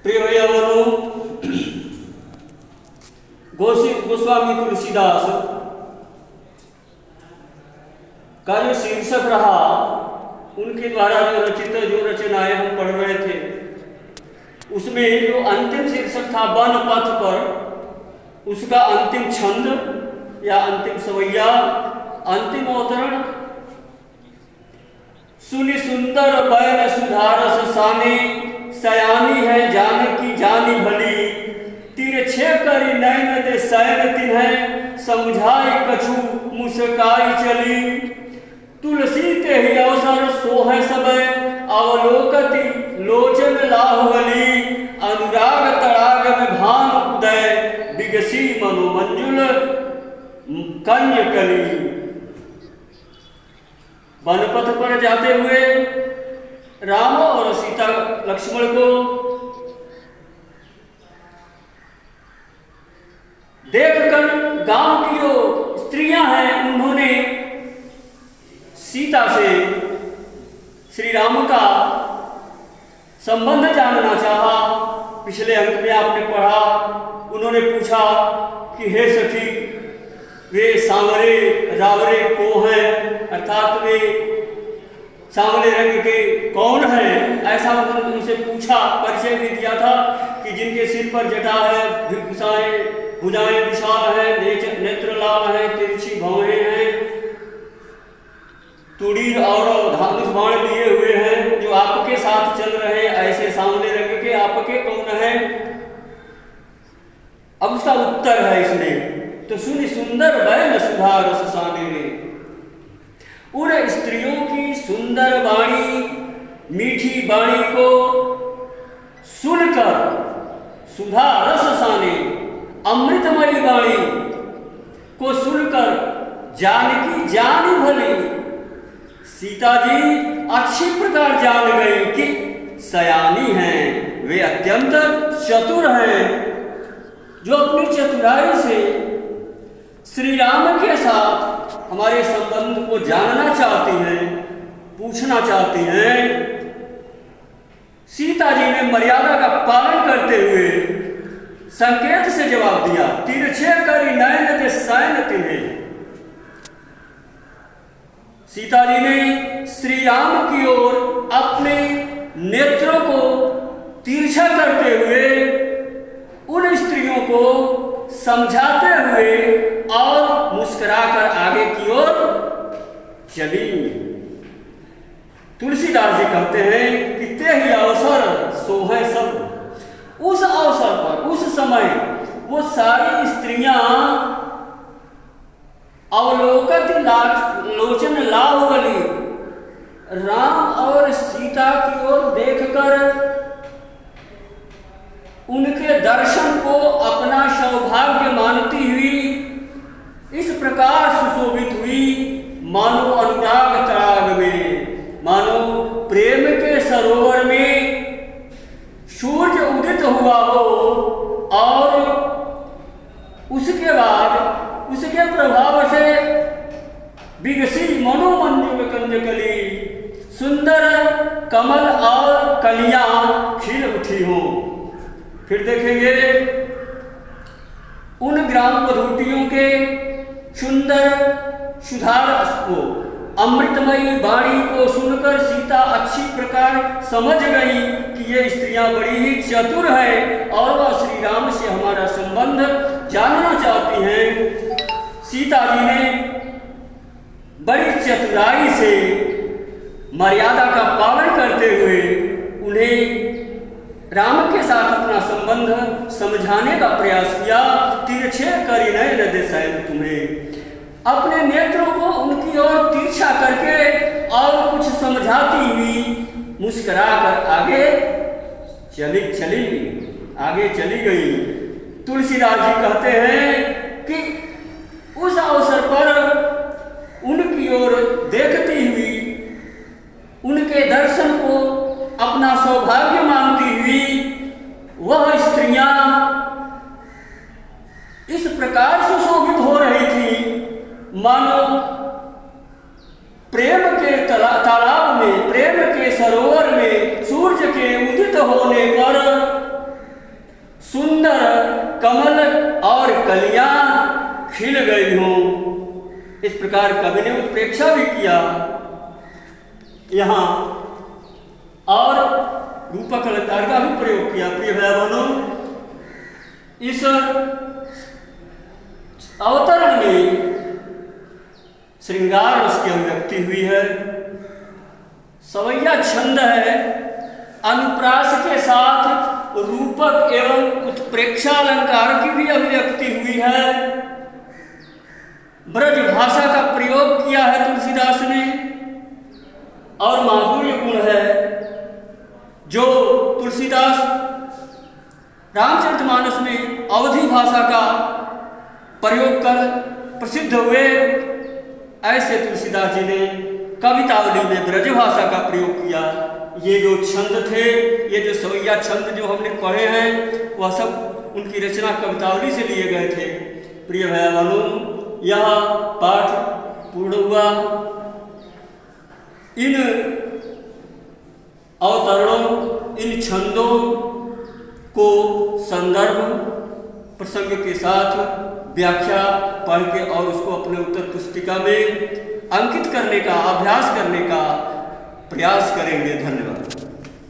प्रिय भैया बहनों, गोस्वामी तुलसीदास का जो शीर्षक रहा, उनके द्वारा जो रचित जो रचनाएं हम पढ़ रहे थे, उसमें जो अंतिम शीर्षक था वन पथ पर, उसका अंतिम छंद या अंतिम सवैया, अंतिम अवतरण, सुनि सुंदर बैन सुधारस साने, सयानी है जानकी जानी भली, तिरछे करी नैन दे सैन तिन्है, समझाई कछु मुस्काई चली, तुलसी ते ही अवसर सोहै सबे, अवलोकति लोचन लाहवली, अनुराग तड़ाग में भान उदय, बिगसी मनोमंजुल कन्य कली। वनपथ पर जाते हुए राम और सीता लक्ष्मण को देखकर गांव की जो स्त्रियां हैं, उन्होंने सीता से श्री राम का संबंध जानना चाहा। पिछले अंक में आपने पढ़ा, उन्होंने पूछा कि हे सखी, वे सांवरे रावरे को हैं, अर्थात वे सांवले रंग के कौन हैं, ऐसा उन्होंने उनसे पूछा। परिचय भी दिया था कि जिनके सिर पर जटा है, भुजाएं विशाल है, नेत्र लाल है, तिरछी भौहें हैं, तुड़ीर और धनुष बाण लिए हुए हैं, जो आपके साथ चल रहे हैं, ऐसे सांवले रंग के आपके कौन हैं। अब उसका उत्तर है इसमें, तो सुनि सुंदर बैन सुधा रस साने, उन स्त्रियों की सुंदर वाणी, मीठी वाणी को सुनकर, सुधा रस साने, अमृतमयी वाणी को सुनकर जानकी जानी भली, सीता जी अच्छी प्रकार जान गई कि सयानी हैं, वे अत्यंत चतुर हैं, जो अपनी चतुराई से श्री राम के साथ हमारे संबंध को जानना चाहती हैं, पूछना चाहती हैं। सीता जी ने मर्यादा का पालन करते हुए संकेत से जवाब दिया, तिरछे करी नयन दे सैन तिन्है। सीता जी ने श्री राम की ओर अपने नेत्रों को तिरछा करते हुए उन स्त्रियों को समझाते हुए और मुस्कुराकर आगे की ओर चली। तुलसीदास जी कहते हैं कि ते ही अवसर सोहै सब, उस अवसर पर, उस समय वो सारी स्त्रियां अवलोकत लोचन लाहवली, राम और सीता की ओर देखकर उनके दर्शन को अपना सौभाग्य मानती हुई इस प्रकार सुशोभित हुई, मानो अनुराग तड़ाग में, मानो प्रेम के सरोवर में सूर्य उदित हुआ हो और उसके बाद उसके प्रभाव से बिगसी मनोमंजुल कंजकली, सुंदर कमल और कलियां खिल उठी हो। फिर देखेंगे उन ग्राम वधूटियों के सुंदर सुधार को, अमृतमयी वाणी को सुनकर सीता अच्छी प्रकार समझ गई कि ये स्त्रियां बड़ी ही चतुर हैं और वह श्री राम से हमारा संबंध जानना चाहती हैं। सीता जी ने बड़ी चतुराई से मर्यादा का पालन करते हुए उन्हें राम के साथ अपना संबंध समझाने का प्रयास किया। तिरछे करी नयन दे सैन तुम्हें, अपने नेत्रों को उनकी ओर तिरछा करके और कुछ समझाती हुई मुस्कुराकर आगे चली गई। तुलसीदास जी कहते हैं कि उस अवसर पर उनकी ओर देखती हुई, उनके दर्शन को अपना सौभाग्य मानती हुई वह स्त्रियां इस प्रकार सुशोभित हो रही थी, मानो प्रेम के तालाब में, प्रेम के सरोवर में सूर्य के उदित होने पर कमल और कलियां खिल गई हों। इस प्रकार कवि ने उत्प्रेक्षा भी किया यहाँ, और रूपक अलंकार का भी प्रयोग किया। प्रिय भाई बहनों, इस अवतरण में श्रृंगार रस की अभिव्यक्ति हुई है, सवैया छंद है, अनुप्रास के साथ रूपक एवं उत्प्रेक्षा अलंकार की भी अभिव्यक्ति हुई है। ब्रज भाषा का प्रयोग किया है तुलसीदास ने, और माधुर्य गुण है जो तुलसीदास रामचरितमानस में अवधी भाषा का प्रयोग कर प्रसिद्ध हुए। ऐसे तुलसीदास जी ने कवितावली में ब्रज भाषा का प्रयोग किया। ये जो छंद थे, ये जो सवैया छंद जो हमने पढ़े हैं, वह सब उनकी रचना कवितावली से लिए गए थे। प्रिय भाई बहनों, यह पाठ पूर्ण हुआ। इन अवतरणों, इन छंदों को संदर्भ प्रसंग के साथ व्याख्या पढ़ के और उसको अपने उत्तर पुस्तिका में अंकित करने का, अभ्यास करने का प्रयास करेंगे। धन्यवाद।